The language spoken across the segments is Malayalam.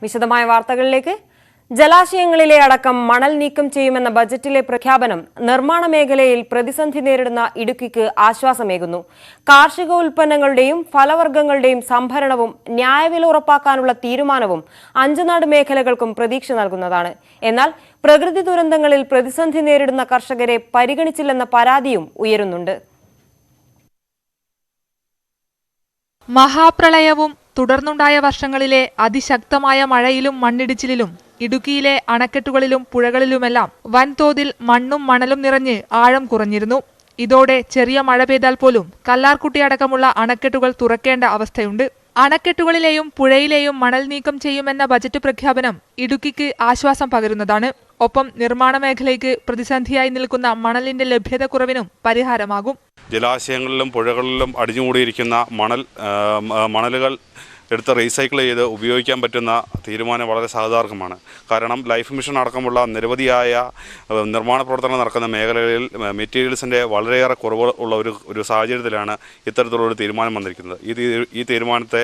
വിശദമായ വാർത്തകളിലേക്ക്. ജലാശയങ്ങളിലെ അടക്കം മണൽ നീക്കം ചെയ്യുമെന്ന ബജറ്റിലെ പ്രഖ്യാപനം നിർമ്മാണ മേഖലയിൽ പ്രതിസന്ധി നേരിടുന്ന ഇടുക്കിക്ക് ആശ്വാസമേകുന്നു. കാർഷിക ഉൽപ്പന്നങ്ങളുടെയും ഫലവർഗ്ഗങ്ങളുടെയും സംഭരണവും ന്യായവില ഉറപ്പാക്കാനുള്ള തീരുമാനവും അഞ്ചുനാട് മേഖലകൾക്കും പ്രതീക്ഷ നൽകുന്നതാണ്. എന്നാൽ പ്രകൃതി ദുരന്തങ്ങളിൽ പ്രതിസന്ധി നേരിടുന്ന കർഷകരെ പരിഗണിച്ചില്ലെന്ന പരാതിയും ഉയരുന്നുണ്ട്. മഹാപ്രളയവും തുടർന്നുണ്ടായ വർഷങ്ങളിലെ അതിശക്തമായ മഴയിലും മണ്ണിടിച്ചിലിലും ഇടുക്കിയിലെ അണക്കെട്ടുകളിലും പുഴകളിലുമെല്ലാം വൻതോതിൽ മണ്ണും മണലും നിറഞ്ഞ് ആഴം കുറഞ്ഞിരുന്നു. ഇതോടെ ചെറിയ മഴ പെയ്താൽ പോലും കല്ലാർകുട്ടി അടക്കമുള്ള അണക്കെട്ടുകൾ തുറക്കേണ്ട അവസ്ഥയുണ്ട്. അണക്കെട്ടുകളിലെയും പുഴയിലെയും മണൽ നീക്കം ചെയ്യുമെന്ന ബജറ്റ് പ്രഖ്യാപനം ഇടുക്കിക്ക് ആശ്വാസം പകരുന്നതാണ്. ഒപ്പം നിർമ്മാണ മേഖലയ്ക്ക് പ്രതിസന്ധിയായി നിൽക്കുന്ന മണലിന്റെ ലഭ്യതക്കുറവിനും പരിഹാരമാകും. ജലാശയങ്ങളിലും പുഴകളിലും അടിഞ്ഞുകൂടിയിരിക്കുന്ന മണലുകൾ എടുത്ത് റീസൈക്കിൾ ചെയ്ത് ഉപയോഗിക്കാൻ പറ്റുന്ന തീരുമാനം വളരെ സാധാരണമാണ്. കാരണം ലൈഫ് മിഷൻ അടക്കമുള്ള നിരവധിയായ നിർമ്മാണ പ്രവർത്തനം നടക്കുന്ന മേഖലകളിൽ മെറ്റീരിയൽസിൻ്റെ വളരെയേറെ കുറവ് ഉള്ള ഒരു സാഹചര്യത്തിലാണ് ഇത്തരത്തിലുള്ളൊരു തീരുമാനം വന്നിരിക്കുന്നത്. ഈ തീരുമാനത്തെ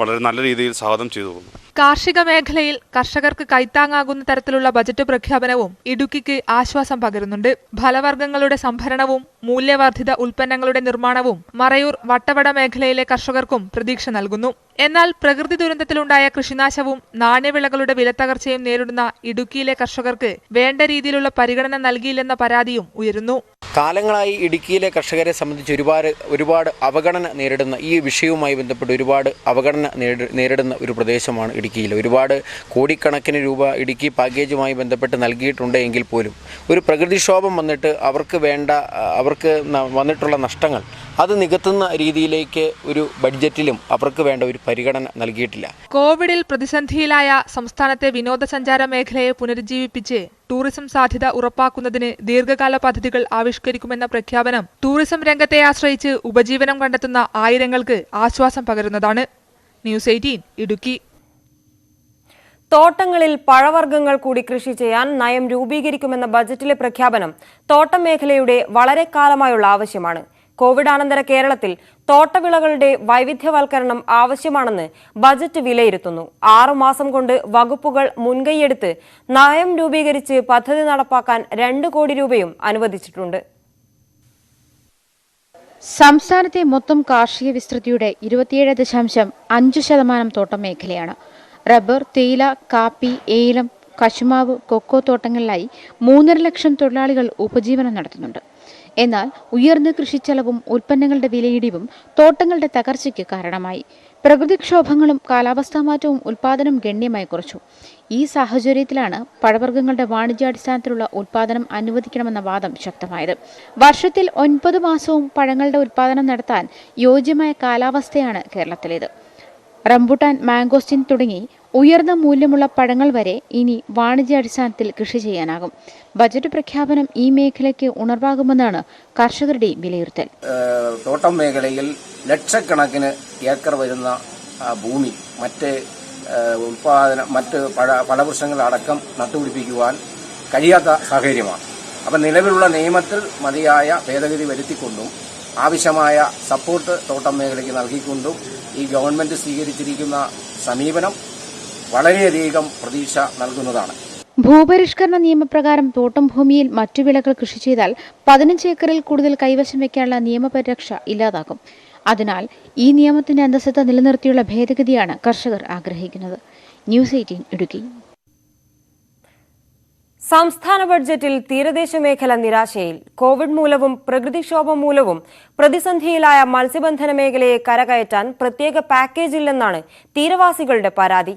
വളരെ നല്ല രീതിയിൽ സ്വാഗതം ചെയ്തു. കാർഷിക മേഖലയിൽ കർഷകർക്ക് കൈത്താങ്ങാകുന്ന തരത്തിലുള്ള ബജറ്റ് പ്രഖ്യാപനവും ഇടുക്കിക്ക് ആശ്വാസം പകരുന്നുണ്ട്. ഫലവർഗ്ഗങ്ങളുടെ സംഭരണവും മൂല്യവർദ്ധിത ഉൽപ്പന്നങ്ങളുടെ നിർമ്മാണവും മറയൂർ വട്ടവട മേഖലയിലെ കർഷകർക്കും പ്രതീക്ഷ നൽകുന്നു. എന്നാൽ പ്രകൃതി ദുരന്തത്തിലുണ്ടായ കൃഷിനാശവും നാണ്യവിളകളുടെ വിലത്തകർച്ചയും നേരിടുന്ന ഇടുക്കിയിലെ കർഷകർക്ക് വേണ്ട രീതിയിലുള്ള പരിഗണന നൽകിയില്ലെന്ന പരാതിയും ഉയരുന്നു. കാലങ്ങളായി ഇടുക്കിയിലെ കർഷകരെ സംബന്ധിച്ച് ഒരുപാട് അവഗണന നേരിടുന്ന ഈ വിഷയവുമായി ബന്ധപ്പെട്ട് ഒരുപാട് അവഗണന നേരിടുന്ന ഒരു പ്രദേശമാണ് ഇടുക്കിയിൽ. ഒരുപാട് കോടിക്കണക്കിന് രൂപ ഇടുക്കി പാക്കേജുമായി ബന്ധപ്പെട്ട് നൽകിയിട്ടുണ്ട് എങ്കിൽ പോലും ഒരു പ്രകൃതിക്ഷോഭം വന്നിട്ട് അവർക്ക് വന്നിട്ടുള്ള നഷ്ടങ്ങൾ അത് നികത്തുന്ന രീതിയിലേക്ക് ഒരു ബഡ്ജറ്റിലും അവർക്ക് വേണ്ട ഒരു പരിഗണന നൽകിയിട്ടില്ല. കോവിഡിൽ പ്രതിസന്ധിയിലായ സംസ്ഥാനത്തെ വിനോദസഞ്ചാര മേഖലയെ പുനരുജ്ജീവിപ്പിച്ച് ടൂറിസം സാധ്യത ഉറപ്പാക്കുന്നതിന് ദീർഘകാല പദ്ധതികൾ ആവിഷ്കരിക്കുമെന്ന പ്രഖ്യാപനം ടൂറിസം രംഗത്തെ ആശ്രയിച്ച് ഉപജീവനം കണ്ടെത്തുന്ന ആയിരങ്ങൾക്ക് ആശ്വാസം പകരുന്നതാണ്. ന്യൂസ് 18 ഇടുക്കി. തോട്ടങ്ങളിൽ പഴവർഗ്ഗങ്ങൾ കൂടി കൃഷി ചെയ്യാൻ നയം രൂപീകരിക്കുമെന്ന ബജറ്റിലെ പ്രഖ്യാപനം തോട്ടം മേഖലയുടെ വളരെ കാലമായുള്ള ആവശ്യമാണ്. കോവിഡാനന്തര കേരളത്തിൽ തോട്ടവിളകളുടെ വൈവിധ്യവൽക്കരണം ആവശ്യമാണെന്ന് ബജറ്റ് വിലയിരുത്തുന്നു. 6 മാസം കൊണ്ട് വകുപ്പുകൾ മുൻകൈയെടുത്ത് നയം രൂപീകരിച്ച് പദ്ധതി നടപ്പാക്കാൻ 2 കോടി രൂപയും അനുവദിച്ചിട്ടുണ്ട്. സംസ്ഥാനത്തെ മൊത്തം കാർഷിക വിസ്തൃതിയുടെ 27.5% തോട്ടം മേഖലയാണ്. റബ്ബർ, തേയില, കാപ്പി, ഏലം, കശുമാവ്, കൊക്കോ തോട്ടങ്ങളിലായി 3.5 ലക്ഷം തൊഴിലാളികൾ ഉപജീവനം നടത്തുന്നുണ്ട്. എന്നാൽ ഉയർന്ന കൃഷിച്ചെലവും ഉൽപ്പന്നങ്ങളുടെ വിലയിടിവും തോട്ടങ്ങളുടെ തകർച്ചയ്ക്ക് കാരണമായി. പ്രകൃതിക്ഷോഭങ്ങളും കാലാവസ്ഥാ മാറ്റവും ഉൽപാദനം ഗണ്യമായി കുറച്ചു. ഈ സാഹചര്യത്തിലാണ് പഴവർഗ്ഗങ്ങളുടെ വാണിജ്യാടിസ്ഥാനത്തിലുള്ള ഉൽപാദനം അനുവദിക്കണമെന്ന വാദം ശക്തമായത്. വർഷത്തിൽ 9 മാസവും പഴങ്ങളുടെ ഉൽപാദനം നടത്താൻ യോജ്യമായ കാലാവസ്ഥയാണ് കേരളത്തിലേത്. റംബുട്ടാൻ, മാംഗോസ്റ്റിൻ തുടങ്ങി ഉയർന്ന മൂല്യമുള്ള പഴങ്ങൾ വരെ ഇനി വാണിജ്യാടിസ്ഥാനത്തിൽ കൃഷി ചെയ്യാനാകും. ബജറ്റ് പ്രഖ്യാപനം ഈ മേഖലയ്ക്ക് ഉണർവാകുമെന്നാണ് കർഷകരുടെ വിലയിരുത്തൽ. തോട്ടം മേഖലയിൽ ലക്ഷക്കണക്കിന് ഏക്കർ വരുന്ന ഭൂമി മറ്റ് ഫലവൃക്ഷങ്ങളടക്കം നട്ടുപിടിപ്പിക്കുവാൻ കഴിയാത്ത സാഹചര്യമാണ്. അപ്പം നിലവിലുള്ള നിയമത്തിൽ മതിയായ ഭേദഗതി വരുത്തിക്കൊണ്ടും ആവശ്യമായ സപ്പോർട്ട് തോട്ടം മേഖലയ്ക്ക് നൽകിക്കൊണ്ടും ഈ ഗവൺമെന്റ് സ്വീകരിച്ചിരിക്കുന്ന സമീപനം വളരെയധികം പ്രതീക്ഷ നൽകുന്നതാണ്. ഭൂപരിഷ്കരണ നിയമപ്രകാരം തോട്ടം ഭൂമിയിൽ മറ്റു വിളകൾ കൃഷി ചെയ്താൽ 15 ഏക്കറിൽ കൂടുതൽ കൈവശം വയ്ക്കാനുള്ള നിയമപരിരക്ഷ ഇല്ലാതാകും. അതിനാൽ ഈ നിയമത്തിന്റെ അന്തസ്സത്ത നിലനിർത്തിയുള്ള ഭേദഗതിയാണ് കർഷകർ ആഗ്രഹിക്കുന്നത്. ന്യൂസ് 18 ഇടുക്കി. സംസ്ഥാന ബഡ്ജറ്റിൽ തീരദേശ മേഖല നിരാശയിൽ. കോവിഡ് മൂലവും പ്രകൃതിക്ഷോഭം മൂലവും പ്രതിസന്ധിയിലായ മത്സ്യബന്ധന മേഖലയെ കരകയറ്റാൻ പ്രത്യേക പാക്കേജ് ഇല്ലെന്നാണ് തീരവാസികളുടെ പരാതി.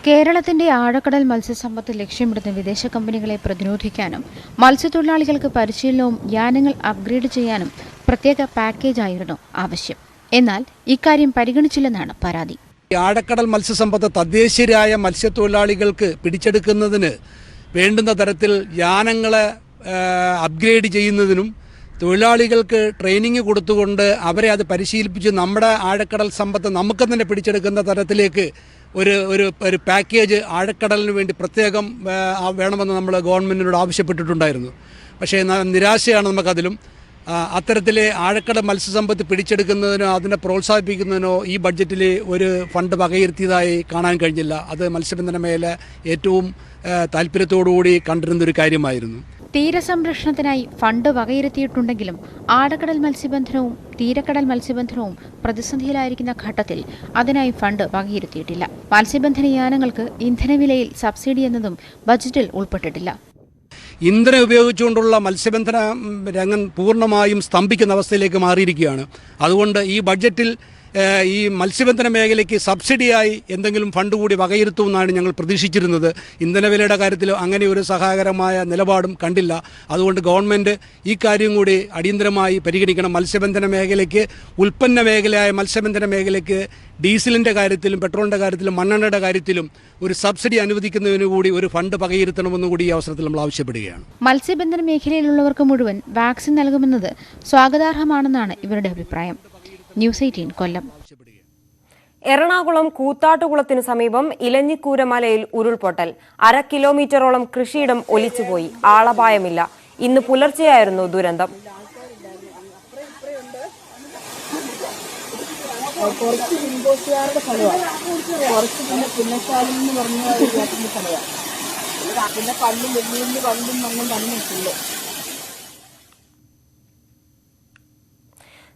കേരളത്തിന്റെ ആഴക്കടൽ മത്സ്യസമ്പത്ത് ലക്ഷ്യമിടുന്ന വിദേശ കമ്പനികളെ പ്രതിരോധിക്കാനും മത്സ്യത്തൊഴിലാളികൾക്ക് പരിശീലനവും യാനങ്ങൾ അപ്ഗ്രേഡ് ചെയ്യാനും പ്രത്യേക പാക്കേജായിരുന്നു ആവശ്യം. എന്നാൽ ഇക്കാര്യം പരിഗണിച്ചില്ലെന്നാണ് പരാതി. ആഴക്കടൽ മത്സ്യസമ്പത്ത് തദ്ദേശീയരായ മത്സ്യത്തൊഴിലാളികൾക്ക് പിടിച്ചെടുക്കുന്നതിന് വേണ്ടുന്ന തരത്തിൽ യാനങ്ങളെ അപ്ഗ്രേഡ് ചെയ്യുന്നതിനും തൊഴിലാളികൾക്ക് ട്രെയിനിങ് കൊടുത്തുകൊണ്ട് അവരെ അത് പരിശീലിപ്പിച്ച് നമ്മുടെ ആഴക്കടൽ സമ്പത്ത് നമുക്ക് തന്നെ പിടിച്ചെടുക്കുന്ന തരത്തിലേക്ക് ഒരു പാക്കേജ് ആഴക്കടലിന് വേണ്ടി പ്രത്യേകം വേണമെന്ന് നമ്മൾ ഗവൺമെൻറ്റിനോട് ആവശ്യപ്പെട്ടിട്ടുണ്ടായിരുന്നു. പക്ഷേ നിരാശയാണ് നമുക്കതിലും. അത്തരത്തിലെ ആഴക്കടൽ മത്സ്യസമ്പത്ത് പിടിച്ചെടുക്കുന്നതിനോ അതിനെ പ്രോത്സാഹിപ്പിക്കുന്നതിനോ ഈ ബഡ്ജറ്റിൽ ഒരു ഫണ്ട് വകയിരുത്തിയതായി കാണാൻ കഴിഞ്ഞില്ല. അത് മത്സ്യബന്ധന മേഖല ഏറ്റവും താല്പര്യത്തോടുകൂടി കണ്ടിരുന്നൊരു കാര്യമായിരുന്നു. തീരസംരക്ഷണത്തിനായി ഫണ്ട് വകയിരുത്തിയിട്ടുണ്ടെങ്കിലും ആഴക്കടൽ മത്സ്യബന്ധനവും തീരക്കടൽ മത്സ്യബന്ധനവും പ്രതിസന്ധിയിലായിരിക്കുന്ന ഘട്ടത്തിൽ അതിനായി ഫണ്ട് വകയിരുത്തിയിട്ടില്ല. മത്സ്യബന്ധന യാനങ്ങൾക്ക് ഇന്ധനവിലയിൽ സബ്സിഡി എന്നതും ബജറ്റിൽ ഉൾപ്പെട്ടിട്ടില്ല. ഇന്ധനം ഉപയോഗിച്ചുകൊണ്ടുള്ള മത്സ്യബന്ധന രംഗം പൂർണ്ണമായും സ്തംഭിക്കുന്ന അവസ്ഥയിലേക്ക് മാറിയിരിക്കുകയാണ്. അതുകൊണ്ട് ഈ ബഡ്ജറ്റിൽ ഈ മത്സ്യബന്ധന മേഖലയ്ക്ക് സബ്സിഡിയായി എന്തെങ്കിലും ഫണ്ട് കൂടി വകയിരുത്തുമെന്നാണ് ഞങ്ങൾ പ്രതീക്ഷിച്ചിരുന്നത്. ഇന്ധനവിലയുടെ കാര്യത്തിൽ അങ്ങനെ ഒരു സഹായകരമായ നിലപാടും കണ്ടില്ല. അതുകൊണ്ട് ഗവൺമെൻറ് ഈ കാര്യം കൂടി അടിയന്തരമായി പരിഗണിക്കണം. മത്സ്യബന്ധന മേഖലയ്ക്ക് ഉൽപ്പന്ന മേഖലയായ മത്സ്യബന്ധന മേഖലയ്ക്ക് ഡീസലിൻ്റെ കാര്യത്തിലും പെട്രോളിൻ്റെ കാര്യത്തിലും മണ്ണെണ്ണയുടെ കാര്യത്തിലും ഒരു സബ്സിഡി അനുവദിക്കുന്നതിന് കൂടി ഒരു ഫണ്ട് വകയിരുത്തണമെന്ന് കൂടി ഈ അവസരത്തിൽ നമ്മൾ ആവശ്യപ്പെടുകയാണ്. മത്സ്യബന്ധന മേഖലയിലുള്ളവർക്ക് മുഴുവൻ വാക്സിൻ നൽകുമെന്നത് സ്വാഗതാർഹമാണെന്നാണ് ഇവരുടെ അഭിപ്രായം. ന്യൂസ് 18 കൊല്ലം. എറണാകുളം കൂത്താട്ടുകുളത്തിന് സമീപം ഇലഞ്ഞിക്കൂര മലയിൽ ഉരുൾപൊട്ടൽ. 1/2 കിലോമീറ്ററോളം കൃഷിയിടം ഒലിച്ചുപോയി. ആളപായമില്ല. ഇന്ന് പുലർച്ചെയായിരുന്നു ദുരന്തം. കുറച്ച് ഹിന്ദുക്കാരുടെ സ്ഥലമാണ്, കുറച്ച് പുന്നശാലം എന്ന് പറഞ്ഞ സ്ഥലമാണ്. പിന്നെ പല്ലും വലിയ പല്ലും മണ്ണും തന്നിട്ടില്ല.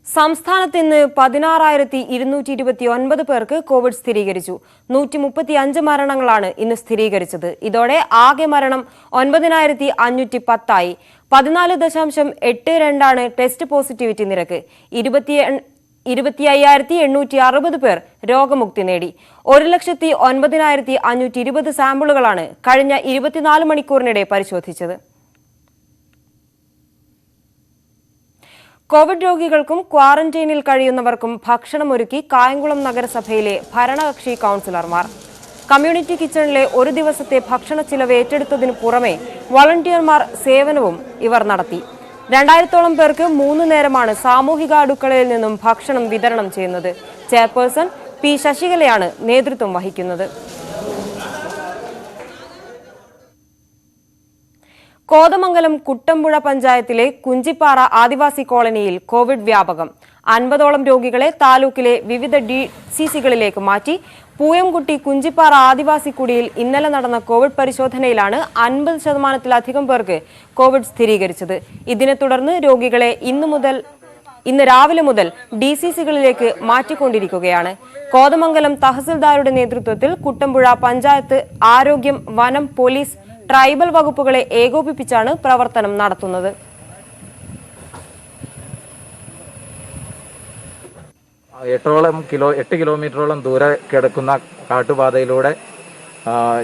സംസ്ഥാനത്ത് ഇന്ന് 16,229 പേർക്ക് കോവിഡ് സ്ഥിരീകരിച്ചു. 135 മരണങ്ങളാണ് ഇന്ന് സ്ഥിരീകരിച്ചത്. ഇതോടെ ആകെ മരണം 9,510 ആയി. 14.82 ടെസ്റ്റ് പോസിറ്റിവിറ്റി നിരക്ക്. 25,860 പേർ രോഗമുക്തി നേടി. 1,09,520 സാമ്പിളുകളാണ് കഴിഞ്ഞ 24 മണിക്കൂറിനിടെ പരിശോധിച്ചത്. കോവിഡ് രോഗികൾക്കും ക്വാറന്റൈനിൽ കഴിയുന്നവർക്കും ഭക്ഷണമൊരുക്കി കായംകുളം നഗരസഭയിലെ ഭരണകക്ഷി കൗൺസിലർമാർ. കമ്മ്യൂണിറ്റി കിച്ചണിലെ ഒരു ദിവസത്തെ ഭക്ഷണ ചിലവ് ഏറ്റെടുത്തതിനു പുറമെ വളണ്ടിയർമാർ സേവനവും ഇവർ നടത്തി. 2000-ഓളം പേർക്ക് 3 നേരമാണ് സാമൂഹിക അടുക്കളയിൽ നിന്നും ഭക്ഷണം വിതരണം ചെയ്യുന്നത്. ചെയർപേഴ്സൺ പി ശശികലയാണ് നേതൃത്വം വഹിക്കുന്നത്. കോതമംഗലം കുട്ടമ്പുഴ പഞ്ചായത്തിലെ കുഞ്ചിപ്പാറ ആദിവാസി കോളനിയിൽ കോവിഡ് വ്യാപകം. 50ഓളം രോഗികളെ താലൂക്കിലെ വിവിധ DCCകളിലേക്ക് മാറ്റി. പൂയംകുട്ടി കുഞ്ചിപ്പാറ ആദിവാസി കുടിയിൽ ഇന്നലെ നടന്ന കോവിഡ് പരിശോധനയിലാണ് 50% പേർക്ക് കോവിഡ് സ്ഥിരീകരിച്ചത്. ഇതിനെ തുടർന്ന് രോഗികളെ ഇന്ന് രാവിലെ മുതൽ DCCകളിലേക്ക് മാറ്റിക്കൊണ്ടിരിക്കുകയാണ്. കോതമംഗലം തഹസിൽദാരുടെ നേതൃത്വത്തിൽ കുട്ടമ്പുഴ പഞ്ചായത്ത്, ആരോഗ്യം, വനം, പോലീസ്, ട്രൈബൽ വകുപ്പുകളെ ഏകോപിപ്പിച്ചാണ് പ്രവർത്തനം നടത്തുന്നത്. 8 കിലോമീറ്ററോളം ദൂരെ കിടക്കുന്ന കാട്ടുപാതയിലൂടെ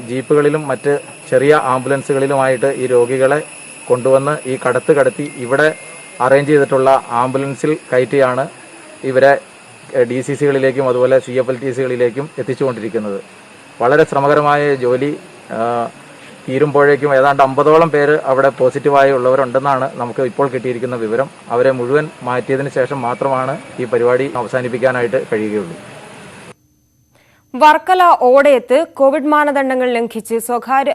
ജീപ്പുകളിലും മറ്റ് ചെറിയ ആംബുലൻസുകളിലുമായിട്ട് ഈ രോഗികളെ കൊണ്ടുവന്ന് ഈ കടത്തി ഇവിടെ അറേഞ്ച് ചെയ്തിട്ടുള്ള ആംബുലൻസിൽ കയറ്റിയാണ് ഇവരെ DCCകളിലേക്കും അതുപോലെ CFLTCകളിലേക്കും എത്തിച്ചുകൊണ്ടിരിക്കുന്നത്. വളരെ ശ്രമകരമായ ജോലി. തീരുമ്പോഴേക്കും ഏതാണ്ട് 50ഓളം പേര് അവിടെ പോസിറ്റീവായി ഉള്ളവരുണ്ടെന്നാണ് നമുക്ക് ഇപ്പോൾ കിട്ടിയിരിക്കുന്ന വിവരം. അവരെ മുഴുവൻ മാറ്റിയതിനു ശേഷം മാത്രമാണ് ഈ പരിപാടി അവസാനിപ്പിക്കാനായിട്ട് കഴിയുകയുള്ളൂ. വർക്കല ഓടയത്ത് കോവിഡ് മാനദണ്ഡങ്ങൾ ലംഘിച്ച് സ്വകാര്യ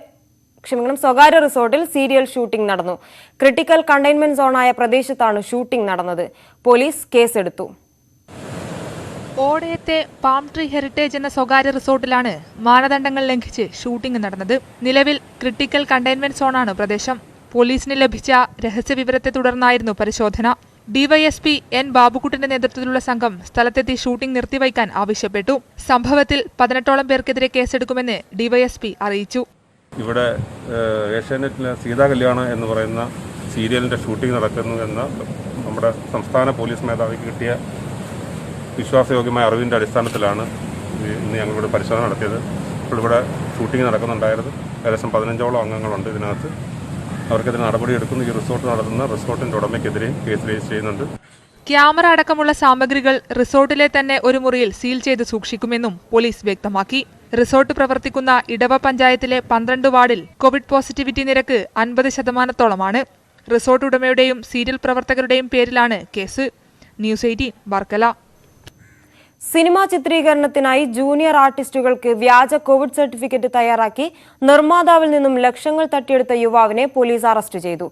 റിസോർട്ടിൽ സീരിയൽ ഷൂട്ടിംഗ് നടന്നു. ക്രിട്ടിക്കൽ കണ്ടെയ്ൻമെന്റ് സോണായ പ്രദേശത്താണ് ഷൂട്ടിംഗ് നടന്നത്. പോലീസ് കേസെടുത്തു. ഓടയത്തെ പാം ട്രീ ഹെറിറ്റേജ് എന്ന സ്വകാര്യ റിസോർട്ടിലാണ് മാനദണ്ഡങ്ങൾ ലംഘിച്ച് ഷൂട്ടിംഗ് നടന്നത്. നിലവിൽ ക്രിട്ടിക്കൽ കണ്ടെയ്ൻമെന്റ് സോണാണ് പ്രദേശം. പോലീസിന് ലഭിച്ച രഹസ്യവിവരത്തെ തുടർന്നായിരുന്നു പരിശോധന. DYSP N ബാബുക്കുട്ടിന്റെ നേതൃത്വത്തിലുള്ള സംഘം സ്ഥലത്തെത്തി ഷൂട്ടിംഗ് നിർത്തിവയ്ക്കാൻ ആവശ്യപ്പെട്ടു. സംഭവത്തിൽ 18ഓളം പേർക്കെതിരെ കേസെടുക്കുമെന്ന് DYSP അറിയിച്ചു. ഇവിടെ ഏഷ്യാനെറ്റിലെ സീതാ കല്യാണം എന്ന് പറയുന്ന സീരിയലിൻ്റെ ഷൂട്ടിംഗ് നടക്കുന്നു എന്ന് നമ്മുടെ സംസ്ഥാന പോലീസ് മേധാവിക്ക് കിട്ടിയ വിശ്വാസയോഗ്യമായ അറിവിൻ്റെ അടിസ്ഥാനത്തിലാണ് ഇന്ന് ഞങ്ങളിവിടെ പരിശോധന നടത്തിയത്. ഇപ്പോൾ ഇവിടെ ഷൂട്ടിംഗ് നടക്കുന്നുണ്ടായിരുന്നു. ഏകദേശം 15ഓളം അംഗങ്ങളുണ്ട് ഇതിനകത്ത്. അവർക്കെതിരെ നടപടിയെടുക്കുന്നു. ഈ റിസോർട്ട് നടത്തുന്ന റിസോർട്ടിൻ്റെ ഉടമയ്ക്കെതിരെയും കേസ് രജിസ്റ്റർ ചെയ്യുന്നുണ്ട്. ക്യാമറ അടക്കമുള്ള സാമഗ്രികൾ റിസോർട്ടിലെ തന്നെ ഒരു മുറിയിൽ സീൽ ചെയ്ത് സൂക്ഷിക്കുമെന്നും പോലീസ് വ്യക്തമാക്കി. റിസോർട്ട് പ്രവർത്തിക്കുന്ന ഇടവ പഞ്ചായത്തിലെ 12 വാർഡിൽ കോവിഡ് പോസിറ്റിവിറ്റി നിരക്ക് 50%-ഓളമാണ്. റിസോർട്ട് ഉടമയുടെയും സീരിയൽ പ്രവർത്തകരുടെയും പേരിലാണ് കേസ്. ന്യൂസ് 18 വർക്കല. സിനിമാ ചിത്രീകരണത്തിനായി ജൂനിയർ ആർട്ടിസ്റ്റുകൾക്ക് വ്യാജ കോവിഡ് സർട്ടിഫിക്കറ്റ് തയ്യാറാക്കി നിർമ്മാതാവിൽ നിന്നും ലക്ഷങ്ങൾ തട്ടിയെടുത്ത യുവാവിനെ പോലീസ് അറസ്റ്റ് ചെയ്തു.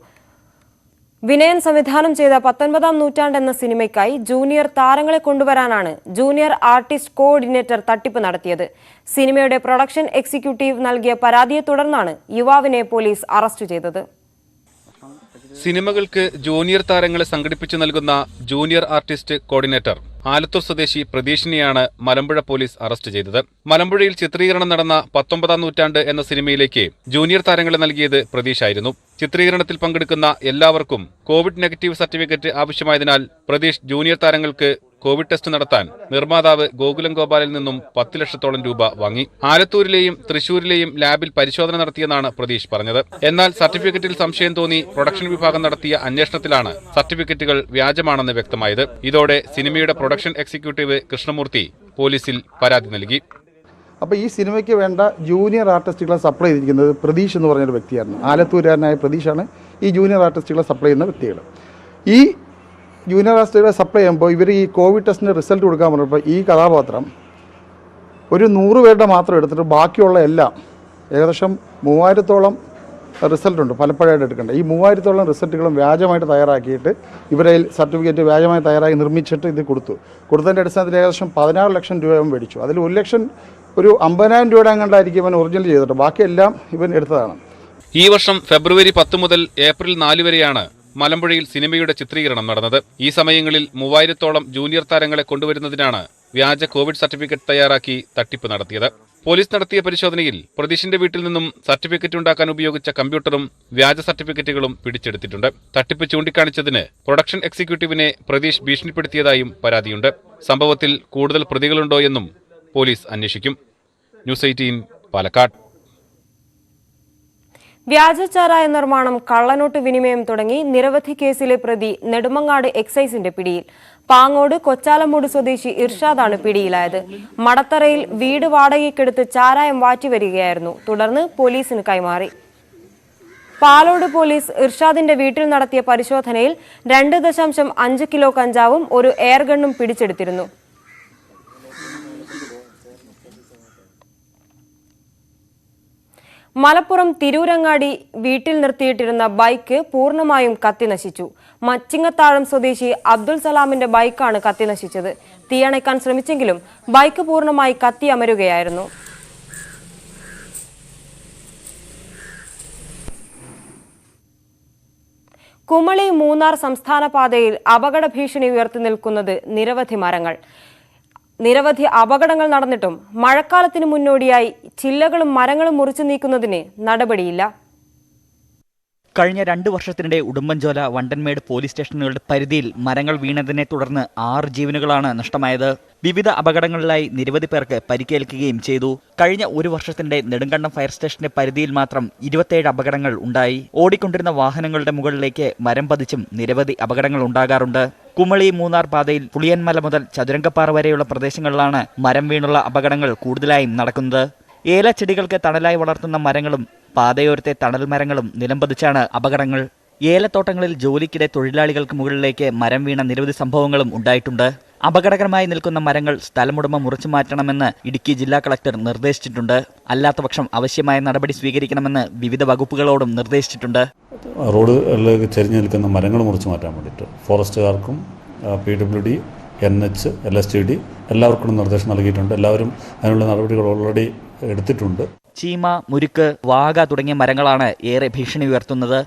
വിനയൻ സംവിധാനം ചെയ്ത 19-ാം നൂറ്റാണ്ട് എന്ന സിനിമയ്ക്കായി ജൂനിയർ താരങ്ങളെ കൊണ്ടുവരാനാണ് ജൂനിയർ ആർട്ടിസ്റ്റ് കോർഡിനേറ്റർ തട്ടിപ്പ് നടത്തിയത്. സിനിമയുടെ പ്രൊഡക്ഷൻ എക്സിക്യൂട്ടീവ് നൽകിയ പരാതിയെ തുടർന്നാണ് യുവാവിനെ പോലീസ് അറസ്റ്റ് ചെയ്തത്. സിനിമകൾക്ക് ജൂനിയർ താരങ്ങളെ സംഘടിപ്പിച്ചു നൽകുന്ന ജൂനിയർ ആർട്ടിസ്റ്റ് കോർഡിനേറ്റർ ആലത്തൂർ സ്വദേശി പ്രതീഷിനെയാണ് മലമ്പുഴ പോലീസ് അറസ്റ്റ് ചെയ്തത്. മലമ്പുഴയിൽ ചിത്രീകരണം നടന്ന 19-ാം നൂറ്റാണ്ട് എന്ന സിനിമയിലേക്ക് ജൂനിയർ താരങ്ങളെ നൽകിയത് പ്രതീഷായിരുന്നു. ചിത്രീകരണത്തിൽ പങ്കെടുക്കുന്ന എല്ലാവർക്കും കോവിഡ് നെഗറ്റീവ് സർട്ടിഫിക്കറ്റ് ആവശ്യമായതിനാൽ പ്രതീഷ് ജൂനിയർ താരങ്ങൾക്ക് കോവിഡ് ടെസ്റ്റ് നടത്താൻ നിർമ്മാതാവ് ഗോകുലം ഗോപാലിൽ നിന്നും 10 ലക്ഷത്തോളം രൂപ വാങ്ങി. ആലത്തൂരിലെയും തൃശൂരിലെയും ലാബിൽ പരിശോധന നടത്തിയെന്നാണ് പ്രതീഷ് പറഞ്ഞത്. എന്നാൽ സർട്ടിഫിക്കറ്റിൽ സംശയം തോന്നി പ്രൊഡക്ഷൻ വിഭാഗം നടത്തിയ അന്വേഷണത്തിലാണ് സർട്ടിഫിക്കറ്റുകൾ വ്യാജമാണെന്ന് വ്യക്തമായത്. ഇതോടെ സിനിമയുടെ പ്രൊഡക്ഷൻ എക്സിക്യൂട്ടീവ് കൃഷ്ണമൂർത്തി പോലീസിൽ പരാതി നൽകി. അപ്പോൾ ഈ സിനിമയ്ക്ക് വേണ്ട ജൂനിയർ ആർട്ടിസ്റ്റുകളെ സപ്ലൈ ചെയ്തിരിക്കുന്നത് പ്രതീഷ് എന്ന് പറഞ്ഞൊരു വ്യക്തിയായിരുന്നു. ആലത്തൂരുകാരനായ പ്രതീഷാണ് ഈ ജൂനിയർ ആർട്ടിസ്റ്റുകളെ സപ്ലൈ ചെയ്യുന്ന വ്യക്തികൾ. ഈ ജൂനിയർ ആർട്ടിസ്റ്റുകളെ സപ്ലൈ ചെയ്യുമ്പോൾ ഇവർ ഈ കോവിഡ് ടെസ്റ്റിന് റിസൾട്ട് കൊടുക്കാൻ പറഞ്ഞപ്പോൾ ഈ കഥാപാത്രം ഒരു 100 പേരുടെ മാത്രം എടുത്തിട്ട് ബാക്കിയുള്ള എല്ലാം ഏകദേശം 3000-ഓളം റിസൾട്ടുണ്ട് ഫലപ്പഴമായിട്ട് എടുക്കേണ്ടത്. ഈ 3000-ഓളം റിസൾട്ടുകളും വ്യാജമായിട്ട് തയ്യാറാക്കിയിട്ട് ഇവരെ സർട്ടിഫിക്കറ്റ് വ്യാജമായി തയ്യാറാക്കി നിർമ്മിച്ചിട്ട് ഇത് കൊടുത്തതിൻ്റെ അടിസ്ഥാനത്തിൽ ഏകദേശം 16 ലക്ഷം രൂപ അവൻ മേടിച്ചു. അതിൽ 1 ലക്ഷം ഒരു 50,000 രൂപയുടെ അങ്ങാണ്ടായിരിക്കും ഇവൻ ഒറിജിനൽ ചെയ്തിട്ട് ബാക്കിയെല്ലാം ഇവൻ എടുത്തതാണ്. ഈ വർഷം ഫെബ്രുവരി 10 മുതൽ ഏപ്രിൽ 4 വരെയാണ് മലമ്പുഴയിൽ സിനിമയുടെ ചിത്രീകരണം നടന്നത്. ഈ സമയങ്ങളിൽ 3000-ഓളം ജൂനിയർ താരങ്ങളെ കൊണ്ടുവരുന്നതിനാണ് വ്യാജ കോവിഡ് സർട്ടിഫിക്കറ്റ് തയ്യാറാക്കി തട്ടിപ്പ് നടത്തിയത്. പോലീസ് നടത്തിയ പരിശോധനയിൽ പ്രതീഷിന്റെ വീട്ടിൽ നിന്നും സർട്ടിഫിക്കറ്റ് ഉണ്ടാക്കാൻ ഉപയോഗിച്ച കമ്പ്യൂട്ടറും വ്യാജ സർട്ടിഫിക്കറ്റുകളും പിടിച്ചെടുത്തിട്ടുണ്ട്. തട്ടിപ്പ് ചൂണ്ടിക്കാണിച്ചതിന് പ്രൊഡക്ഷൻ എക്സിക്യൂട്ടീവിനെ പ്രതീഷ് ഭീഷണിപ്പെടുത്തിയതായും പരാതിയുണ്ട്. സംഭവത്തിൽ കൂടുതൽ പ്രതികളുണ്ടോ എന്നും പോലീസ് അന്വേഷിക്കും. ന്യൂസ് 18 പാലക്കാട്. വ്യാജച്ചാരായ നിർമ്മാണം, കള്ളനോട്ട് വിനിമയം തുടങ്ങി നിരവധി കേസിലെ പ്രതി നെടുമങ്ങാട് എക്സൈസിന്റെ പിടിയിൽ. പാങ്ങോട് കൊച്ചാലമൂട് സ്വദേശി ഇർഷാദാണ് പിടിയിലായത്. മടത്തറയിൽ വീട് വാടകയ്ക്കെടുത്ത് ചാരായം വാറ്റിവരികയായിരുന്നു. തുടർന്ന് പോലീസിന് കൈമാറി. പാലോട് പോലീസ് ഇർഷാദിന്റെ വീട്ടിൽ നടത്തിയ പരിശോധനയിൽ 2.5 കിലോ കഞ്ചാവും ഒരു എയർഗണ്ണും പിടിച്ചെടുത്തിരുന്നു. മലപ്പുറം തിരൂരങ്ങാടി വീട്ടിൽ നിർത്തിയിട്ടിരുന്ന ബൈക്ക് പൂർണ്ണമായും കത്തിനശിച്ചു. മച്ചിങ്ങത്താഴം സ്വദേശി അബ്ദുൾ സലാമിന്റെ ബൈക്കാണ് കത്തിനശിച്ചത്. തീയണയ്ക്കാൻ ശ്രമിച്ചെങ്കിലും ബൈക്ക് പൂർണ്ണമായി കത്തിയമരുകയായിരുന്നു. കുമളി മൂന്നാർ സംസ്ഥാന പാതയിൽ അപകട ഭീഷണി ഉയർത്തി നിൽക്കുന്നത് നിരവധി മരങ്ങൾ. നിരവധി അപകടങ്ങൾ നടന്നിട്ടും മഴക്കാലത്തിന് മുന്നോടിയായി ചില്ലകളും മരങ്ങളും മുറിച്ചു നീക്കുന്നതിന് നടപടിയില്ല. കഴിഞ്ഞ 2 വർഷത്തിനിടെ ഉടുമ്പൻചോല, വണ്ടൻമേട് പോലീസ് സ്റ്റേഷനുകളുടെ പരിധിയിൽ മരങ്ങൾ വീണതിനെ തുടർന്ന് 6 ജീവനുകളാണ് നഷ്ടമായത്. വിവിധ അപകടങ്ങളിലായി നിരവധി പേർക്ക് പരിക്കേൽക്കുകയും ചെയ്തു. കഴിഞ്ഞ 1 വർഷത്തിനിടെ നെടുങ്കണ്ടം ഫയർ സ്റ്റേഷന്റെ പരിധിയിൽ മാത്രം 27 അപകടങ്ങൾ ഉണ്ടായി. ഓടിക്കൊണ്ടിരുന്ന വാഹനങ്ങളുടെ മുകളിലേക്ക് മരം പതിച്ചും നിരവധി അപകടങ്ങൾ ഉണ്ടാകാറുണ്ട്. കുമളി മൂന്നാർ പാതയിൽ പുളിയൻമല മുതൽ ചതുരംഗപ്പാറ വരെയുള്ള പ്രദേശങ്ങളിലാണ് മരം വീണുള്ള അപകടങ്ങൾ കൂടുതലായും നടക്കുന്നത്. ഏലച്ചെടികൾക്ക് തണലായി വളർത്തുന്ന മരങ്ങളും പാതയോരത്തെ തണൽ മരങ്ങളും നിലംപതിച്ചാണ് അപകടങ്ങൾ. ഏലത്തോട്ടങ്ങളിൽ ജോലിക്കിടെ തൊഴിലാളികൾക്ക് മുകളിലേക്ക് മരം വീണ നിരവധി സംഭവങ്ങളും ഉണ്ടായിട്ടുണ്ട്. അപകടകരമായി നിൽക്കുന്ന മരങ്ങൾ സ്ഥലമുടമ മുറിച്ചു മാറ്റണമെന്ന് ഇടുക്കി ജില്ലാ കളക്ടർ നിർദ്ദേശിച്ചിട്ടുണ്ട്. അല്ലാത്തപക്ഷം ആവശ്യമായ നടപടി സ്വീകരിക്കണമെന്ന് വിവിധ വകുപ്പുകളോടും നിർദ്ദേശിച്ചിട്ടുണ്ട്. റോഡുകളിലേക്ക് ചെരിഞ്ഞു നിൽക്കുന്ന മരങ്ങൾ മുറിച്ചു മാറ്റാൻ വേണ്ടിയിട്ട് ഫോറസ്റ്റുകാർക്കും PWD, NH, LSTD എല്ലാവർക്കും നിർദ്ദേശം നൽകിയിട്ടുണ്ട്. എല്ലാവരും അതിനുള്ള നടപടികൾ ഓൾറെഡി എടുത്തിട്ടുണ്ട്. ചീമ, മുരുക്ക്, വാഗ തുടങ്ങിയ മരങ്ങളാണ് ഏറെ ഭീഷണി ഉയർത്തുന്നത്.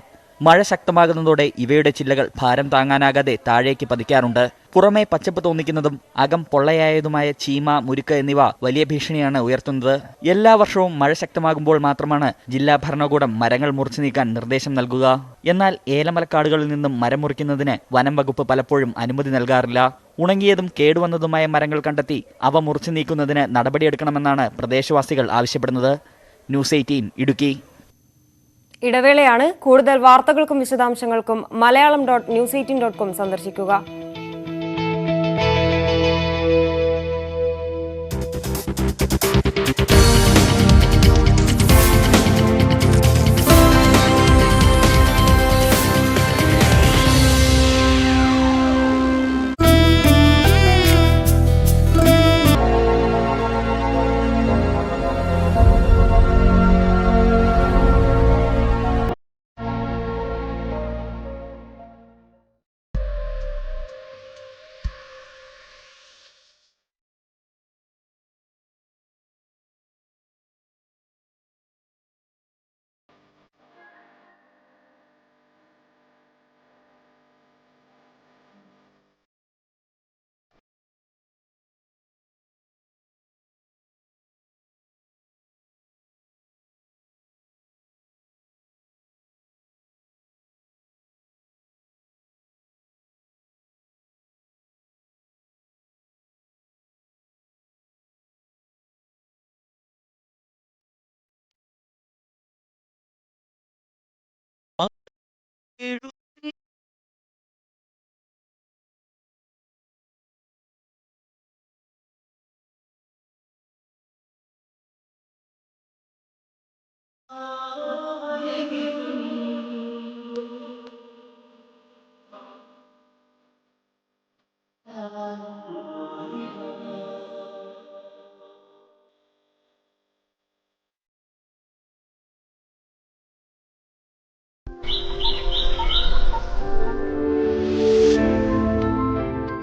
മഴ ശക്തമാകുന്നതോടെ ഇവയുടെ ചില്ലകൾ ഭാരം താങ്ങാനാകാതെ താഴേക്ക് പതിക്കാറുണ്ട്. പുറമേ പച്ചപ്പ് തോന്നിക്കുന്നതും അകം പൊള്ളയായതുമായ ചീമ, മുരുക്ക് എന്നിവ വലിയ ഭീഷണിയാണ് ഉയർത്തുന്നത്. എല്ലാ വർഷവും മഴ ശക്തമാകുമ്പോൾ മാത്രമാണ് ജില്ലാ ഭരണകൂടം മരങ്ങൾ മുറിച്ചു നീക്കാൻ നിർദ്ദേശം നൽകുക. എന്നാൽ ഏലമലക്കാടുകളിൽ നിന്നും മരം മുറിക്കുന്നതിന് വനം വകുപ്പ് പലപ്പോഴും അനുമതി നൽകാറില്ല. ഉണങ്ങിയതും കേടുവന്നതുമായ മരങ്ങൾ കണ്ടെത്തി അവ മുറിച്ചു നീക്കുന്നതിന് നടപടിയെടുക്കണമെന്നാണ് പ്രദേശവാസികൾ ആവശ്യപ്പെടുന്നത്. ന്യൂസ് 18 ഇടുക്കി. ഇടവേളയാണ്. കൂടുതൽ വാർത്തകൾക്കും വിശദാംശങ്ങൾക്കും malayalam.news18.com സന്ദർശിക്കുക.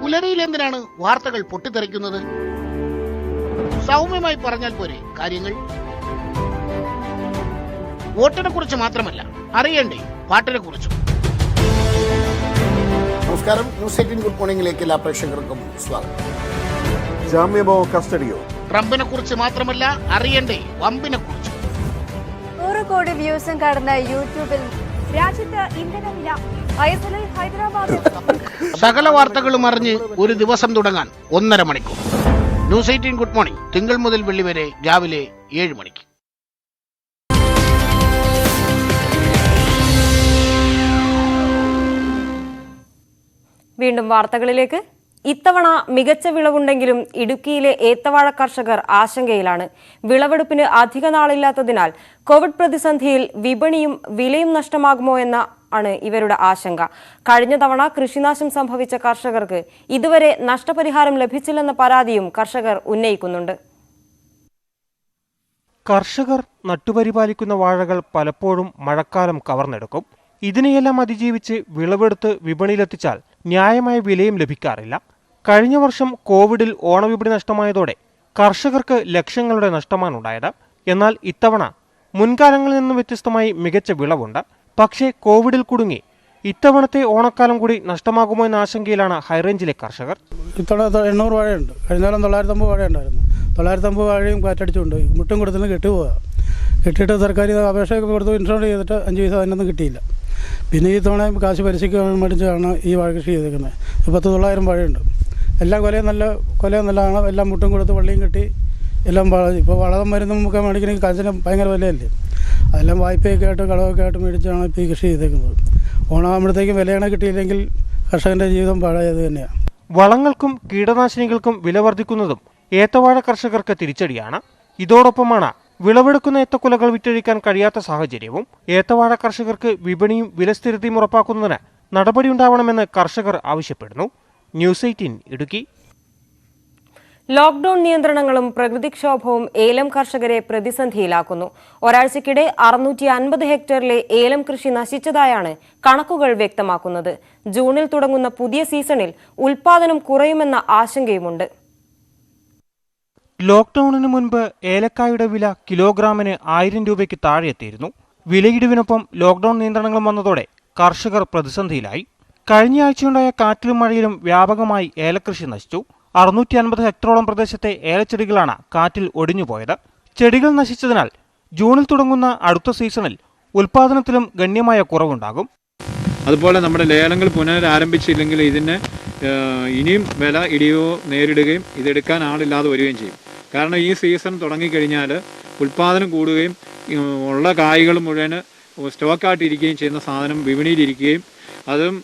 പുലരിയിൽ എന്തിനാണ് വാർത്തകൾ പൊട്ടിത്തെറിക്കുന്നത്? സൗമ്യമായി പറഞ്ഞാൽ പോരെ കാര്യങ്ങൾ? വോട്ടിനെ കുറിച്ച് മാത്രമല്ല, അറിയണ്ടേ പാട്ടിനെ കുറിച്ചും. നമസ്കാരം, ന്യൂസ് 18 ഗുഡ് മോർണിംഗിലേക്ക് എല്ലാ പ്രേക്ഷകർക്കും സ്വാഗതം. ജാമ്യമോ കസ്റ്റഡിയോ? ട്രംപിനെ കുറിച്ച് മാത്രമല്ല, അറിയണ്ടേ വമ്പിനെ കുറിച്ച്. 100 കോടി വ്യൂസും കടന്ന യൂട്യൂബിൽ രാജ്യത്ത് ഇന്ധനവില ഐഎസ്എല്ലിൽ ഹൈദരാബാദ് സകല വാർത്തകളും അറിഞ്ഞ് ഒരു ദിവസം തുടങ്ങാൻ 1.5 മണിക്കൂർ. ന്യൂസ് 18 ഗുഡ് മോർണിംഗ് തിങ്കൾ മുതൽ വെള്ളി വരെ രാവിലെ 7 മണിക്ക്. വീണ്ടും വാർത്തകളിലേക്ക്. ഇത്തവണ മികച്ച വിളവുണ്ടെങ്കിലും ഇടുക്കിയിലെ ഏത്തവാഴ കർഷകർ ആശങ്കയിലാണ്. വിളവെടുപ്പിന് അധിക നാളില്ലാത്തതിനാൽ കോവിഡ് പ്രതിസന്ധിയിൽ വിപണിയും വിലയും നഷ്ടമാകുമോ ആണ് ഇവരുടെ ആശങ്ക. കഴിഞ്ഞ തവണ കൃഷിനാശം സംഭവിച്ച കർഷകർക്ക് ഇതുവരെ നഷ്ടപരിഹാരം ലഭിച്ചില്ലെന്ന പരാതിയും കർഷകർ ഉന്നയിക്കുന്നുണ്ട്. കർഷകർ നട്ടുപരിപാലിക്കുന്ന വാഴകൾ പലപ്പോഴും മഴക്കാലം കവർന്നെടുക്കും. ഇതിനെയെല്ലാം അതിജീവിച്ച് വിളവെടുത്ത് വിപണിയിലെത്തിച്ചാൽ ന്യായമായ വിലയും ലഭിക്കാറില്ല. കഴിഞ്ഞ വർഷം കോവിഡിൽ ഓണവിപണി നഷ്ടമായതോടെ കർഷകർക്ക് ലക്ഷങ്ങളുടെ നഷ്ടമാണുണ്ടായത്. എന്നാൽ ഇത്തവണ മുൻകാലങ്ങളിൽ നിന്നും വ്യത്യസ്തമായി മികച്ച വിളവുണ്ട്. പക്ഷേ കോവിഡിൽ കുടുങ്ങി ഇത്തവണത്തെ ഓണക്കാലം കൂടി നഷ്ടമാകുമോ എന്ന ആശങ്കയിലാണ് ഹൈറേഞ്ചിലെ കർഷകർ. ഇത്തവണ 800 വാഴയുണ്ട്. കഴിഞ്ഞ കാലം 950 വാഴയുണ്ടായിരുന്നു. 950 വാഴയും കാറ്റടിച്ചുകൊണ്ട് മുട്ടും കൊടുത്തുനിന്ന് കെട്ടുപോവുക. കെട്ടിയിട്ട് സർക്കാർ അപേക്ഷയൊക്കെ കൊടുത്തു, ഇൻഷുറൻസ് ചെയ്തിട്ട് 5 പൈസ അതിനൊന്നും കിട്ടിയില്ല. പിന്നെ ഈ തവണ കാശ് പരിശീലിക്കാൻ മേടിച്ചാണ് ഈ വാഴ കൃഷി ചെയ്തേക്കുന്നത്. 10-900 വാഴയുണ്ട്. എല്ലാം കൊലയും നല്ലതാണ്. എല്ലാം മുട്ടും കൊടുത്ത് വള്ളിയും കെട്ടി എല്ലാം ഇപ്പോൾ വളം മരുന്ന് നമുക്ക് മേടിക്കണമെങ്കിൽ കാശിന് ഭയങ്കര വിലയല്ലേ. അതെല്ലാം വായ്പയൊക്കെ ആയിട്ട് കടമൊക്കെ ആയിട്ട് മേടിച്ചാണ് ഇപ്പോൾ ഈ കൃഷി ചെയ്തേക്കുന്നത്. ഓണാകുമ്പോഴത്തേക്കും വിലയാണ് കിട്ടിയില്ലെങ്കിൽ കർഷകൻ്റെ ജീവിതം പാഴായത് തന്നെയാണ്. വളങ്ങൾക്കും കീടനാശിനികൾക്കും വില വർദ്ധിക്കുന്നതും ഏത്തവാഴ കർഷകർക്ക് തിരിച്ചടിയാണ്. ഇതോടൊപ്പമാണ് വിളവെടുക്കുന്ന ഏത്തക്കുലകൾ വിറ്റഴിക്കാൻ കഴിയാത്ത സാഹചര്യവും. ഏത്തവാഴ കർഷകർക്ക് വിപണിയും വിലസ്ഥിരതയും ഉറപ്പാക്കുന്നതിന് നടപടിയുണ്ടാവണമെന്ന് കർഷകർ ആവശ്യപ്പെടുന്നു. ന്യൂസ് 18 ഇടുക്കി. ലോക്ഡൌൺ നിയന്ത്രണങ്ങളും പ്രകൃതിക്ഷോഭവും ഏലം കർഷകരെ പ്രതിസന്ധിയിലാക്കുന്നു. ഒരാഴ്ചക്കിടെ 650 ഹെക്ടറിലെ ഏലം കൃഷി നശിച്ചതായാണ് കണക്കുകൾ വ്യക്തമാക്കുന്നത്. ജൂണിൽ തുടങ്ങുന്ന പുതിയ സീസണിൽ ഉൽപാദനം കുറയുമെന്ന ആശങ്കയുമുണ്ട്. ലോക്ഡൌണിന് മുൻപ് ഏലക്കായുടെ വില കിലോഗ്രാമിന് 1000 രൂപയ്ക്ക് താഴെ എത്തിയിരുന്നു. വിലയിടിവിനൊപ്പം ലോക്ഡൌൺ നിയന്ത്രണങ്ങളും വന്നതോടെ കർഷകർ പ്രതിസന്ധിയിലായി. കഴിഞ്ഞയാഴ്ചയുണ്ടായ കാറ്റിലും മഴയിലും വ്യാപകമായി ഏലകൃഷി നശിച്ചു. 650 ഹെക്ടറോളം പ്രദേശത്തെ ഏലച്ചെടികളാണ് കാറ്റിൽ ഒടിഞ്ഞുപോയത്. ചെടികൾ നശിച്ചതിനാൽ ജൂണിൽ തുടങ്ങുന്ന അടുത്ത സീസണിൽ ഉൽപാദനത്തിലും ഗണ്യമായ കുറവുണ്ടാകും. അതുപോലെ നമ്മുടെ ലേലങ്ങൾ പുനരാരംഭിച്ചില്ലെങ്കിൽ ഇതിന് ഇനിയും വില ഇടിയോ നേരിടുകയും ഇതെടുക്കാൻ ആളില്ലാതെ വരികയും ചെയ്യും. കാരണം ഈ സീസൺ തുടങ്ങിക്കഴിഞ്ഞാൽ ഉൽപാദനം കൂടുകയും ഉള്ള കായ്കൾ മുഴുവൻ സ്റ്റോക്കായിട്ടിരിക്കുകയും ചെയ്യുന്ന സാധനം വിപണിയിലിരിക്കുകയും അതും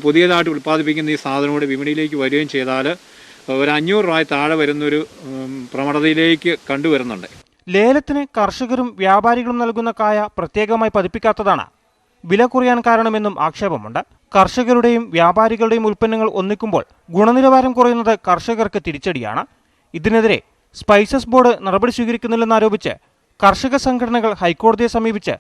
പുതിയതായിട്ട് ഉൽപ്പാദിപ്പിക്കുന്ന ഈ സാധനം കൂടി വിപണിയിലേക്ക് വരികയും ചെയ്താൽ ഒരു 500 രൂപ താഴെ വരുന്നൊരു പ്രവണതയിലേക്ക് കണ്ടുവരുന്നുണ്ട്. ലേലത്തിന് കർഷകരും വ്യാപാരികളും നൽകുന്ന കായ പ്രത്യേകമായി പതിപ്പിക്കാത്തതാണ് വില കുറയാൻ കാരണമെന്നും ആക്ഷേപമുണ്ട്. കർഷകരുടെയും വ്യാപാരികളുടെയും ഉൽപ്പന്നങ്ങൾ ഒന്നിക്കുമ്പോൾ ഗുണനിലവാരം കുറയുന്നത് കർഷകർക്ക് തിരിച്ചടിയാണ്. ഇതിനെതിരെ സ്പൈസസ് ബോർഡ് നടപടി സ്വീകരിക്കുന്നില്ലെന്നാരോപിച്ച് കർഷക സംഘടനകൾ ഹൈക്കോടതിയെ സമീപിച്ച്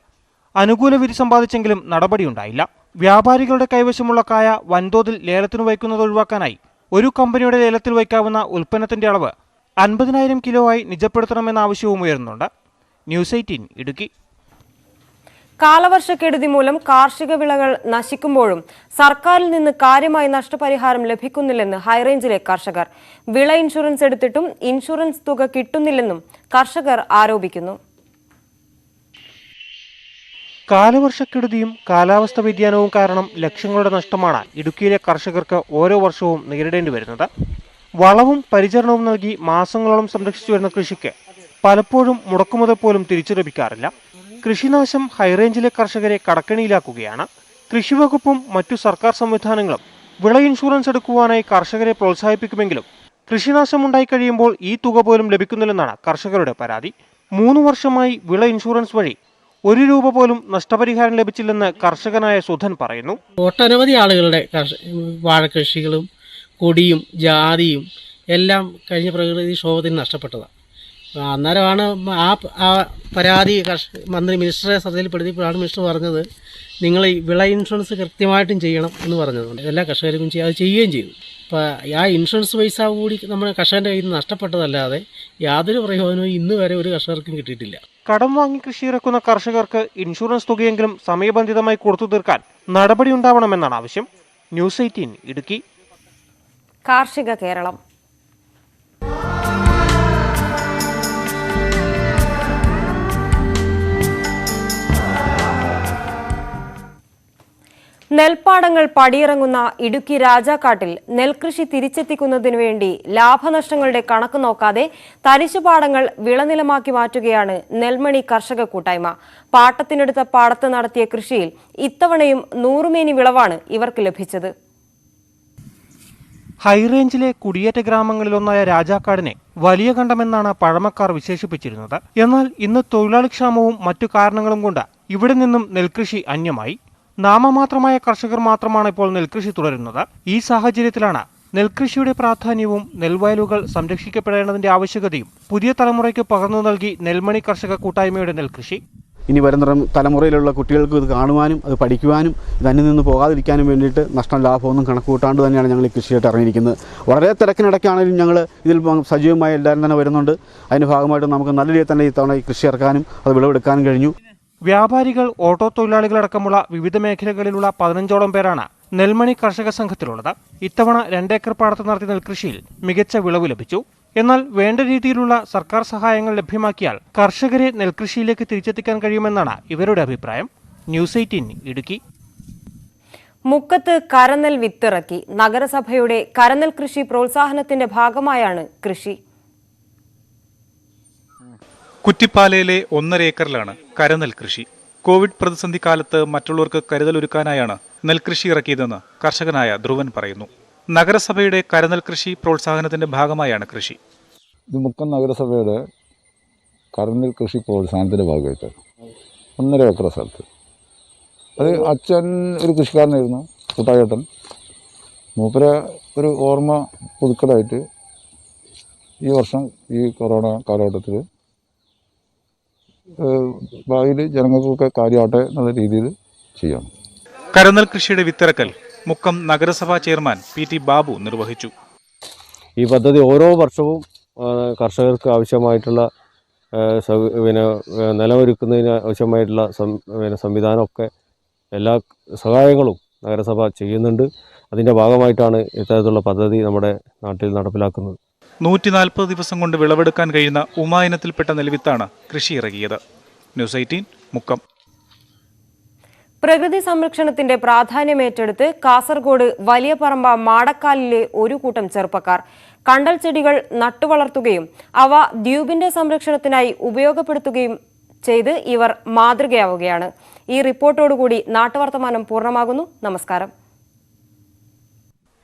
അനുകൂല വിധി സമ്പാദിച്ചെങ്കിലും നടപടിയുണ്ടായില്ല. വ്യാപാരികളുടെ കൈവശമുള്ള കായ വൻതോതിൽ ലേലത്തിന് വയ്ക്കുന്നത് ഒഴിവാക്കാനായി ഒരു കമ്പനിയുടെ ലേലത്തിൽ വയ്ക്കാവുന്ന ഉൽപ്പന്നത്തിന്റെ അളവ് 50,000 കിലോ ആയി നിജപ്പെടുത്തണമെന്ന ആവശ്യവും ഉയരുന്നുണ്ട്. ന്യൂസ് 18 ഇടുക്കി. കാലവർഷക്കെടുതി മൂലം കാർഷിക വിളകൾ നശിക്കുമ്പോഴും സർക്കാരിൽ നിന്ന് കാര്യമായി നഷ്ടപരിഹാരം ലഭിക്കുന്നില്ലെന്ന് ഹൈറേഞ്ചിലെ കർഷകർ. വിള ഇൻഷുറൻസ് എടുത്തിട്ടും ഇൻഷുറൻസ് തുക കിട്ടുന്നില്ലെന്നും കർഷകർ ആരോപിക്കുന്നു. കാലവർഷക്കെടുതിയും കാലാവസ്ഥ വ്യതിയാനവും കാരണം ലക്ഷങ്ങളുടെ നഷ്ടമാണ് ഇടുക്കിയിലെ കർഷകർക്ക് ഓരോ വർഷവും നേരിടേണ്ടി വരുന്നത്. വളവും പരിചരണവും നൽകി മാസങ്ങളോളം സംരക്ഷിച്ചു വരുന്ന കൃഷിക്ക് പലപ്പോഴും മുടക്കുമുതൽ പോലും തിരിച്ചു ലഭിക്കാറില്ല. കൃഷിനാശം ഹൈറേഞ്ചിലെ കർഷകരെ കടക്കണിയിലാക്കുകയാണ്. കൃഷിവകുപ്പും മറ്റു സർക്കാർ സംവിധാനങ്ങളും വിള ഇൻഷുറൻസ് എടുക്കുവാനായി കർഷകരെ പ്രോത്സാഹിപ്പിക്കുമെങ്കിലും കൃഷിനാശമുണ്ടായി കഴിയുമ്പോൾ ഈ തുക പോലും ലഭിക്കുന്നില്ലെന്നാണ് കർഷകരുടെ പരാതി. 3 വർഷമായി വിള ഇൻഷുറൻസ് വഴി 1 രൂപ പോലും നഷ്ടപരിഹാരം ലഭിച്ചില്ലെന്ന് കർഷകനായ സുധൻ പറയുന്നു. ഒട്ടനവധി ആളുകളുടെ വാഴകൃഷികളും കൊടിയും ജാതിയും എല്ലാം കഴിഞ്ഞ പ്രകൃതിക്ഷോഭത്തിന് നഷ്ടപ്പെട്ടതാണ്. അന്നേരമാണ് ആ പരാതി മന്ത്രി മിനിസ്റ്ററെ ശ്രദ്ധയിൽപ്പെടുത്തിയപ്പോഴാണ് മിനിസ്റ്റർ പറഞ്ഞത് നിങ്ങൾ ഈ വിള ഇൻഷുറൻസ് കൃത്യമായിട്ടും ചെയ്യണം എന്ന് പറഞ്ഞതുകൊണ്ട് എല്ലാ കർഷകർക്കും അത് ചെയ്യുകയും ചെയ്തു. അപ്പോൾ ആ ഇൻഷുറൻസ് പൈസ കൂടി നമ്മുടെ കർഷകൻ്റെ കയ്യിൽ നിന്ന് നഷ്ടപ്പെട്ടതല്ലാതെ യാതൊരു പ്രയോജനവും ഇന്ന് വരെ ഒരു കർഷകർക്കും കിട്ടിയിട്ടില്ല. കടം വാങ്ങി കൃഷി ഇറക്കുന്ന കർഷകർക്ക് ഇൻഷുറൻസ് തുകയെങ്കിലും സമയബന്ധിതമായി കൊടുത്തു തീർക്കാൻ നടപടി ഉണ്ടാവണമെന്നാണ് ആവശ്യം. ന്യൂസ് 18 ഇടുക്കി. കാർഷിക കേരളം. നെൽപ്പാടങ്ങൾ പടിയിറങ്ങുന്ന ഇടുക്കി രാജാക്കാട്ടിൽ നെൽകൃഷി തിരിച്ചെത്തിക്കുന്നതിനു വേണ്ടി ലാഭനഷ്ടങ്ങളുടെ കണക്ക് നോക്കാതെ തരിശുപാടങ്ങൾ വിളനിലമാക്കി മാറ്റുകയാണ് നെൽമണി കർഷക കൂട്ടായ്മ. പാട്ടത്തിനെടുത്ത പാടത്ത് നടത്തിയ കൃഷിയിൽ ഇത്തവണയും 100 മേനി വിളവാണ് ഇവർക്ക് ലഭിച്ചത്. ഹൈറേഞ്ചിലെ കുടിയേറ്റ ഗ്രാമങ്ങളിലൊന്നായ രാജാക്കാടിനെ വലിയ കണ്ടമെന്നാണ് പഴമക്കാർ വിശേഷിപ്പിച്ചിരുന്നത്. എന്നാൽ ഇന്ന് തൊഴിലാളിക്ഷാമവും മറ്റു കാരണങ്ങളും കൊണ്ട് ഇവിടെ നിന്നും നെൽകൃഷി അന്യമായി. നാമമാത്രമായ കർഷകർ മാത്രമാണ് ഇപ്പോൾ നെൽകൃഷി തുടരുന്നത്. ഈ സാഹചര്യത്തിലാണ് നെൽകൃഷിയുടെ പ്രാധാന്യവും നെൽവയലുകൾ സംരക്ഷിക്കപ്പെടേണ്ടതിന്റെ ആവശ്യകതയും പുതിയ തലമുറയ്ക്ക് പകർന്നു നൽകി നെൽമണി കർഷക കൂട്ടായ്മയുടെ നെൽകൃഷി. ഇനി വരുന്ന തലമുറയിലുള്ള കുട്ടികൾക്ക് ഇത് കാണുവാനും അത് പഠിക്കുവാനും ഇത് അന്യം നിന്ന് പോകാതിരിക്കാനും വേണ്ടിയിട്ട് നഷ്ടം ലാഭമൊന്നും കണക്ക് കൂട്ടാണ്ട് തന്നെയാണ് ഞങ്ങൾ ഈ കൃഷിയായിട്ട് ഇറങ്ങിയിരിക്കുന്നത്. വളരെ തിരക്കിനിടയ്ക്കാണെങ്കിലും ഞങ്ങൾ ഇതിൽ സജീവമായി എല്ലാവരും തന്നെ വരുന്നുണ്ട്. അതിൻ്റെ ഭാഗമായിട്ട് നമുക്ക് നല്ല രീതിയിൽ തന്നെ ഇത്തവണ ഈ കൃഷി ഇറക്കാനും അത് വിളവെടുക്കാനും കഴിഞ്ഞു. വ്യാപാരികൾ, ഓട്ടോ തൊഴിലാളികളടക്കമുള്ള വിവിധ മേഖലകളിലുള്ള 15ഓളം പേരാണ് നെൽമണി കർഷക സംഘത്തിലുള്ളത്. ഇത്തവണ 2 ഏക്കർ പാടത്ത് നടത്തിയ നെൽകൃഷിയിൽ മികച്ച വിളവ് ലഭിച്ചു. എന്നാൽ വേണ്ട രീതിയിലുള്ള സർക്കാർ സഹായങ്ങൾ ലഭ്യമാക്കിയാൽ കർഷകരെ നെൽകൃഷിയിലേക്ക് തിരിച്ചെത്തിക്കാൻ കഴിയുമെന്നാണ് ഇവരുടെ അഭിപ്രായം. ന്യൂസ് 18 ഇടുക്കി. മുക്കത്ത് കരനെൽ വിത്തിറക്കി. നഗരസഭയുടെ കരനെൽ കൃഷി പ്രോത്സാഹനത്തിന്റെ ഭാഗമായാണ് കൃഷി. കുറ്റിപ്പാലയിലെ 1.5 ഏക്കറിലാണ് കരനെൽ കൃഷി. കോവിഡ് പ്രതിസന്ധി കാലത്ത് മറ്റുള്ളവർക്ക് കരുതലൊരുക്കാനായാണ് നെൽകൃഷി ഇറക്കിയതെന്ന് കർഷകനായ ധ്രുവൻ പറയുന്നു. നഗരസഭയുടെ കരനെൽ കൃഷി പ്രോത്സാഹനത്തിന്റെ ഭാഗമായാണ് കൃഷി. ഇത് മുക്കം നഗരസഭയുടെ കരനെൽ കൃഷി പ്രോത്സാഹനത്തിന്റെ ഭാഗമായിട്ട് 1.5 ഏക്കർ സ്ഥലത്ത്. അത് അച്ഛൻ ഒരു കൃഷിക്കാരനായിരുന്നു, കൂട്ടായേട്ടൻ. മൂപ്പരെ ഒരു ഓർമ്മ പുതുക്കലായിട്ട് ഈ വർഷം ഈ കൊറോണ കാലഘട്ടത്തിൽ ഭാവിയിൽ ജനങ്ങൾക്കൊക്കെ കാര്യമാട്ടെ എന്നുള്ള രീതിയിൽ ചെയ്യണം. കരനെൽ കൃഷിയുടെ വിത്തിറക്കൽ മുക്കം നഗരസഭാ ചെയർമാൻ PT ബാബു നിർവഹിച്ചു. ഈ പദ്ധതി ഓരോ വർഷവും കർഷകർക്ക് ആവശ്യമായിട്ടുള്ള നിലമൊരുക്കുന്നതിന് ആവശ്യമായിട്ടുള്ള സംവിധാനമൊക്കെ എല്ലാ സഹായങ്ങളും നഗരസഭ ചെയ്യുന്നുണ്ട്. അതിൻ്റെ ഭാഗമായിട്ടാണ് ഇത്തരത്തിലുള്ള പദ്ധതി നമ്മുടെ നാട്ടിൽ നടപ്പിലാക്കുന്നത്. 140 ദിവസം കൊണ്ട് വിളവെടുക്കാൻ കഴിയുന്ന ഉമാ ഇനത്തിൽപ്പെട്ട നെൽവിത്താണ് കൃഷി ഇറക്കിയത്. ന്യൂസ് 18 മുക്കം. പ്രകൃതി സംരക്ഷണത്തിന്റെ പ്രാധാന്യമേറ്റെടുത്ത് കാസർഗോഡ് വലിയ പറമ്പ മാടക്കാലിലെ ഒരു കൂട്ടം ചെറുപ്പക്കാർ കണ്ടൽ ചെടികൾ നട്ടുവളർത്തുകയും അവ ദ്വീപിന്റെ സംരക്ഷണത്തിനായി ഉപയോഗപ്പെടുത്തുകയും ചെയ്ത് ഇവർ മാതൃകയാവുകയാണ്. ഈ റിപ്പോർട്ടോടുകൂടി നാട്ടുവർത്തമാനം പൂർണ്ണമാകുന്നു. നമസ്കാരം.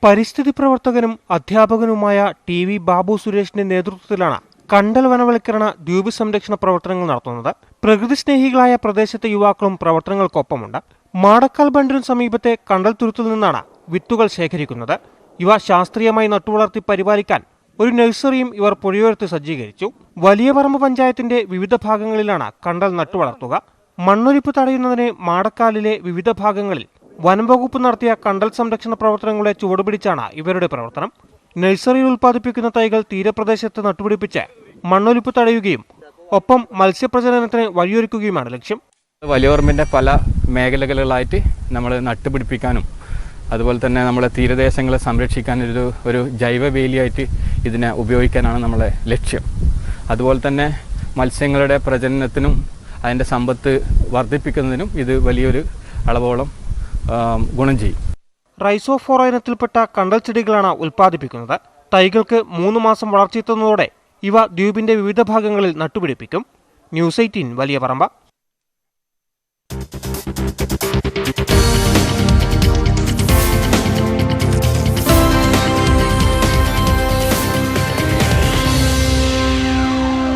പരിസ്ഥിതി പ്രവർത്തകനും അധ്യാപകനുമായ TV ബാബു സുരേഷിന്റെ നേതൃത്വത്തിലാണ് കണ്ടൽ വനവൽക്കരണ ദ്വീപ് സംരക്ഷണ പ്രവർത്തനങ്ങൾ നടത്തുന്നത്. പ്രകൃതി സ്നേഹികളായ പ്രദേശത്തെ യുവാക്കളും പ്രവർത്തനങ്ങൾക്കൊപ്പമുണ്ട്. മാടക്കാൽ ബണ്ടിന് സമീപത്തെ കണ്ടൽ തുരുത്തിൽ നിന്നാണ് വിത്തുകൾ ശേഖരിക്കുന്നത്. ഇവ ശാസ്ത്രീയമായി നട്ടുവളർത്തി പരിപാലിക്കാൻ ഒരു നഴ്സറിയും ഇവർ പുഴയോരത്ത് സജ്ജീകരിച്ചു. വലിയ പറമ്പ് പഞ്ചായത്തിന്റെ വിവിധ ഭാഗങ്ങളിലാണ് കണ്ടൽ നട്ടുവളർത്തുക. മണ്ണൊലിപ്പ് തടയുന്നതിന് മാടക്കാലിലെ വിവിധ ഭാഗങ്ങളിൽ വനംവകുപ്പ് നടത്തിയ കണ്ടൽ സംരക്ഷണ പ്രവർത്തനങ്ങളെ ചുവടുപിടിച്ചാണ് ഇവരുടെ പ്രവർത്തനം. നഴ്സറിയിൽ ഉൽപ്പാദിപ്പിക്കുന്ന തൈകൾ തീരപ്രദേശത്ത് നട്ടുപിടിപ്പിച്ച് മണ്ണൊലിപ്പ് തടയുകയും ഒപ്പം മത്സ്യപ്രജനനത്തിന് വഴിയൊരുക്കുകയുമാണ് ലക്ഷ്യം. വലിയ പറമ്പിൻ്റെ പല മേഖലകളിലായിട്ട് നമ്മൾ നട്ടുപിടിപ്പിക്കാനും അതുപോലെ തന്നെ നമ്മളെ തീരദേശങ്ങളെ സംരക്ഷിക്കാൻ ഒരു ജൈവ വേലിയായിട്ട് ഇതിനെ ഉപയോഗിക്കാനാണ് നമ്മളെ ലക്ഷ്യം. അതുപോലെ തന്നെ മത്സ്യങ്ങളുടെ പ്രജനനത്തിനും അതിൻ്റെ സമ്പത്ത് വർദ്ധിപ്പിക്കുന്നതിനും ഇത് വലിയൊരു അളവോളം ഗുണം ചെയ്യും. റൈസോഫോറ ഇനത്തിൽപ്പെട്ട കണ്ടൽ ചെടികളാണ് ഉൽപ്പാദിപ്പിക്കുന്നത്. തൈകൾക്ക് 3 മാസം വളർച്ചയെത്തുന്നതോടെ ഇവ ദ്വീപിന്റെ വിവിധ ഭാഗങ്ങളിൽ നട്ടുപിടിപ്പിക്കും. ന്യൂസ് 18 വലിയ പറമ്പ.